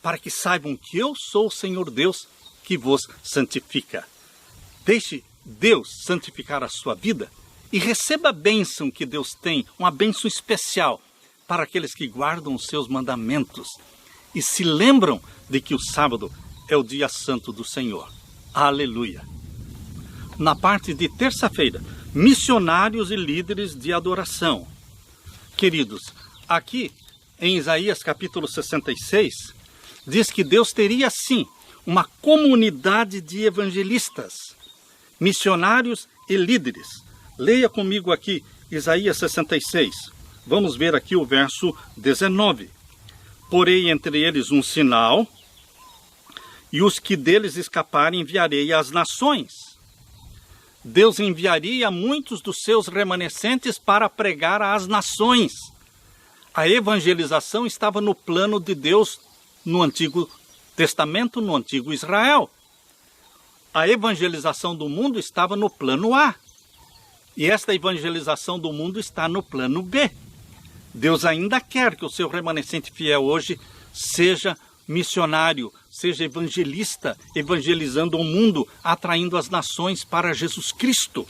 para que saibam que eu sou o Senhor Deus que vos santifica. Deixe Deus santificar a sua vida e receba a bênção que Deus tem, uma bênção especial para aqueles que guardam os seus mandamentos e se lembram de que o sábado é o dia santo do Senhor. Aleluia! Na parte de terça-feira, missionários e líderes de adoração. Queridos, aqui em Isaías capítulo 66, diz que Deus teria sim uma comunidade de evangelistas, missionários e líderes. Leia comigo aqui Isaías 66. Vamos ver aqui o verso 19. Porei entre eles um sinal, e os que deles escaparem enviarei às nações. Deus enviaria muitos dos seus remanescentes para pregar às nações. A evangelização estava no plano de Deus no Antigo Testamento, no Antigo Israel. A evangelização do mundo estava no plano A. E esta evangelização do mundo está no plano B. Deus ainda quer que o seu remanescente fiel hoje seja missionário, seja evangelista, evangelizando o mundo, atraindo as nações para Jesus Cristo.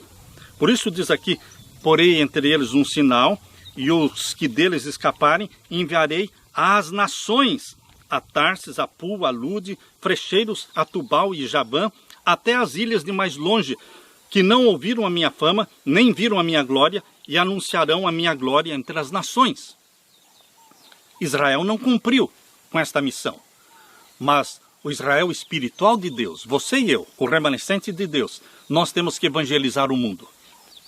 Por isso diz aqui, porei entre eles um sinal, e os que deles escaparem enviarei às nações, a Tarsis, a Pul, a Lude, Frecheiros, a Tubal e Javã, até as ilhas de mais longe, que não ouviram a minha fama, nem viram a minha glória, e anunciarão a minha glória entre as nações. Israel não cumpriu com esta missão, mas o Israel espiritual de Deus, você e eu, o remanescente de Deus, nós temos que evangelizar o mundo.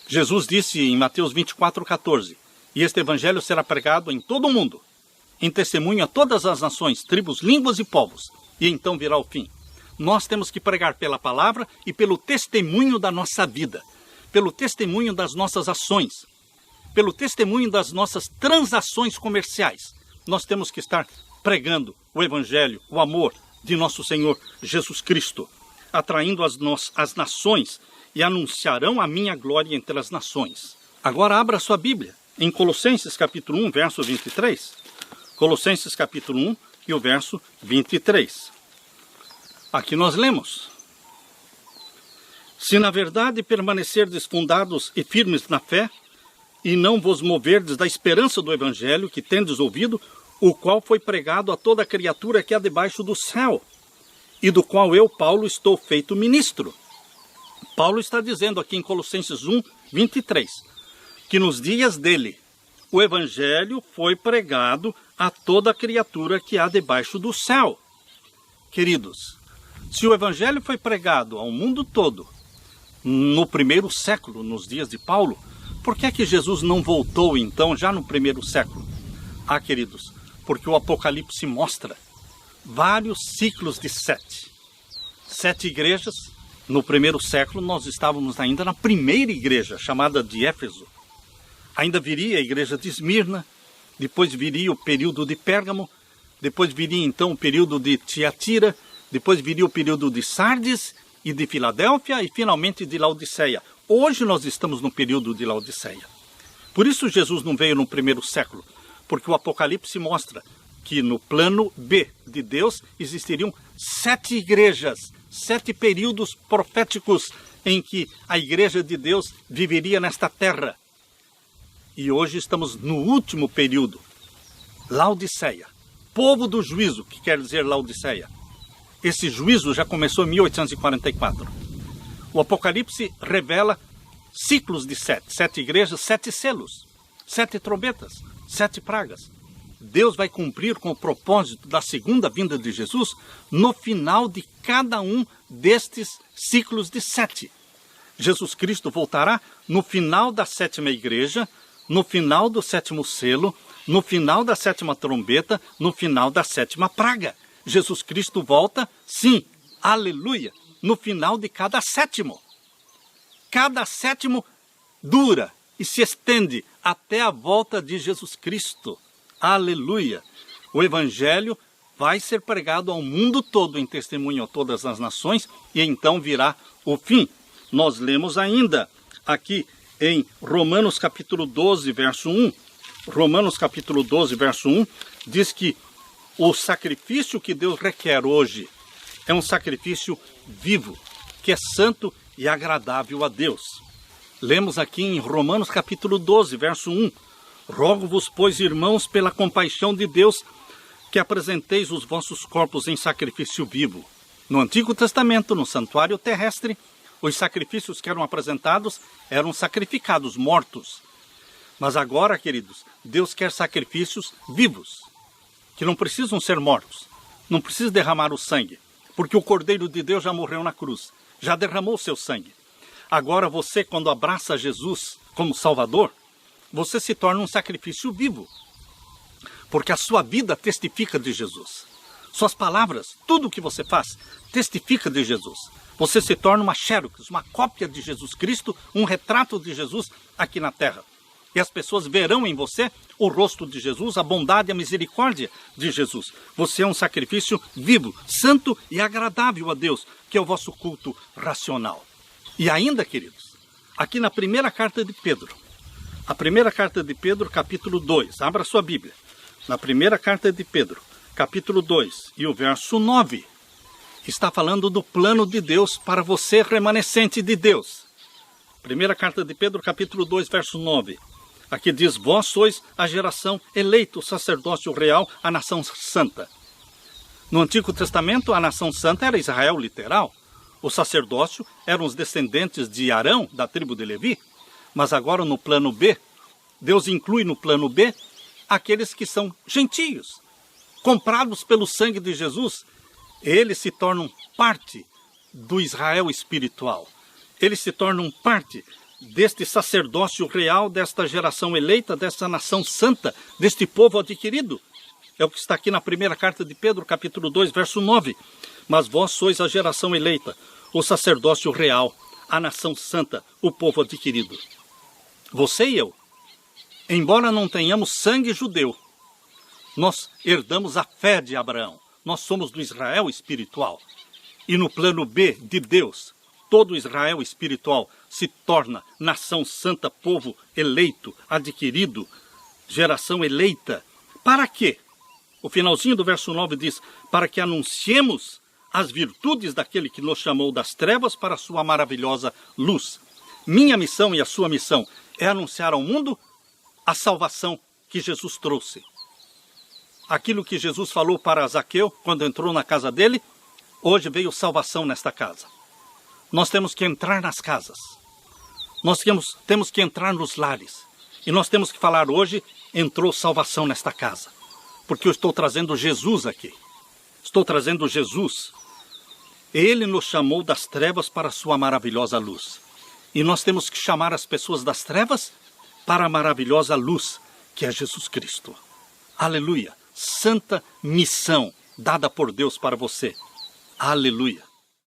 Jesus disse em Mateus 24:14, e este evangelho será pregado em todo o mundo, em testemunho a todas as nações, tribos, línguas e povos, e então virá o fim. Nós temos que pregar pela palavra e pelo testemunho da nossa vida, pelo testemunho das nossas ações, pelo testemunho das nossas transações comerciais. Nós temos que estar pregando o evangelho, o amor de nosso Senhor Jesus Cristo, atraindo as nações, e anunciarão a minha glória entre as nações. Agora abra sua Bíblia em Colossenses capítulo 1, verso 23. Colossenses capítulo 1 e o verso 23. Aqui nós lemos: se na verdade permanecerdes fundados e firmes na fé, e não vos moverdes da esperança do evangelho que tendes ouvido, o qual foi pregado a toda criatura que há debaixo do céu, e do qual eu, Paulo, estou feito ministro. Paulo está dizendo aqui em Colossenses 1, 23, que nos dias dele, o evangelho foi pregado a toda criatura que há debaixo do céu. Queridos, se o evangelho foi pregado ao mundo todo, no primeiro século, nos dias de Paulo, por que é que Jesus não voltou então, já no primeiro século? Ah, queridos, porque o Apocalipse mostra vários ciclos de 7 igrejas. No primeiro século nós estávamos ainda na primeira igreja, chamada de Éfeso. Ainda viria a igreja de Esmirna, depois viria o período de Pérgamo, depois viria então o período de Tiatira, depois viria o período de Sardes e de Filadélfia e finalmente de Laodiceia. Hoje nós estamos no período de Laodiceia. Por isso Jesus não veio no primeiro século, porque o Apocalipse mostra que no plano B de Deus existiriam 7 igrejas, 7 períodos proféticos em que a igreja de Deus viveria nesta terra. E hoje estamos no último período, Laodiceia, povo do juízo, que quer dizer Laodiceia. Esse juízo já começou em 1844. O Apocalipse revela ciclos de 7 igrejas, 7 selos, 7 trombetas, 7 pragas. Deus vai cumprir com o propósito da segunda vinda de Jesus no final de cada um destes ciclos de 7. Jesus Cristo voltará no final da 7ª igreja, no final do 7º selo, no final da 7ª trombeta, no final da 7ª praga. Jesus Cristo volta, sim, aleluia, no final de cada 7º. Cada 7º dura e se estende até a volta de Jesus Cristo. Aleluia! O evangelho vai ser pregado ao mundo todo em testemunho a todas as nações e então virá o fim. Nós lemos ainda aqui em Romanos capítulo 12, verso 1. Romanos capítulo 12, verso 1 diz que O sacrifício que Deus requer hoje é um sacrifício vivo, que é santo e agradável a Deus. Lemos aqui em Romanos capítulo 12, verso 1. Rogo-vos, pois, irmãos, pela compaixão de Deus, que apresenteis os vossos corpos em sacrifício vivo. No Antigo Testamento, no santuário terrestre, os sacrifícios que eram apresentados eram sacrificados, mortos. Mas agora, queridos, Deus quer sacrifícios vivos, que não precisam ser mortos, não precisa derramar o sangue, porque o Cordeiro de Deus já morreu na cruz, já derramou seu sangue. Agora você, quando abraça Jesus como Salvador, você se torna um sacrifício vivo, porque a sua vida testifica de Jesus. Suas palavras, tudo o que você faz, testifica de Jesus. Você se torna uma xerox, uma cópia de Jesus Cristo, um retrato de Jesus aqui na terra. E as pessoas verão em você o rosto de Jesus, a bondade e a misericórdia de Jesus. Você é um sacrifício vivo, santo e agradável a Deus, que é o vosso culto racional. E ainda, queridos, aqui na primeira carta de Pedro, a primeira carta de Pedro, capítulo 2, abra sua Bíblia. Na primeira carta de Pedro, capítulo 2, e o verso 9, está falando do plano de Deus para você, remanescente de Deus. Primeira carta de Pedro, capítulo 2, verso 9. Aqui diz, vós sois a geração eleita, o sacerdócio real, a nação santa. No Antigo Testamento, a nação santa era Israel literal. O sacerdócio eram os descendentes de Arão, da tribo de Levi. Mas agora no plano B, Deus inclui no plano B aqueles que são gentios, comprados pelo sangue de Jesus. Eles se tornam parte do Israel espiritual. Eles se tornam parte deste sacerdócio real, desta geração eleita, desta nação santa, deste povo adquirido. É o que está aqui na primeira carta de Pedro, capítulo 2, verso 9. Mas vós sois a geração eleita, o sacerdócio real, a nação santa, o povo adquirido. Você e eu, embora não tenhamos sangue judeu, nós herdamos a fé de Abraão. Nós somos do Israel espiritual. E no plano B de Deus, todo Israel espiritual se torna nação santa, povo eleito, adquirido, geração eleita. Para quê? O finalzinho do verso 9 diz, para que anunciemos as virtudes daquele que nos chamou das trevas para a sua maravilhosa luz. Minha missão e a sua missão é anunciar ao mundo a salvação que Jesus trouxe. Aquilo que Jesus falou para Zaqueu quando entrou na casa dele, hoje veio salvação nesta casa. Nós temos que entrar nas casas. Nós temos que entrar nos lares. E nós temos que falar hoje, entrou salvação nesta casa. Porque eu estou trazendo Jesus aqui. Estou trazendo Jesus. Ele nos chamou das trevas para a sua maravilhosa luz. E nós temos que chamar as pessoas das trevas para a maravilhosa luz, que é Jesus Cristo. Aleluia! Santa missão dada por Deus para você. Aleluia!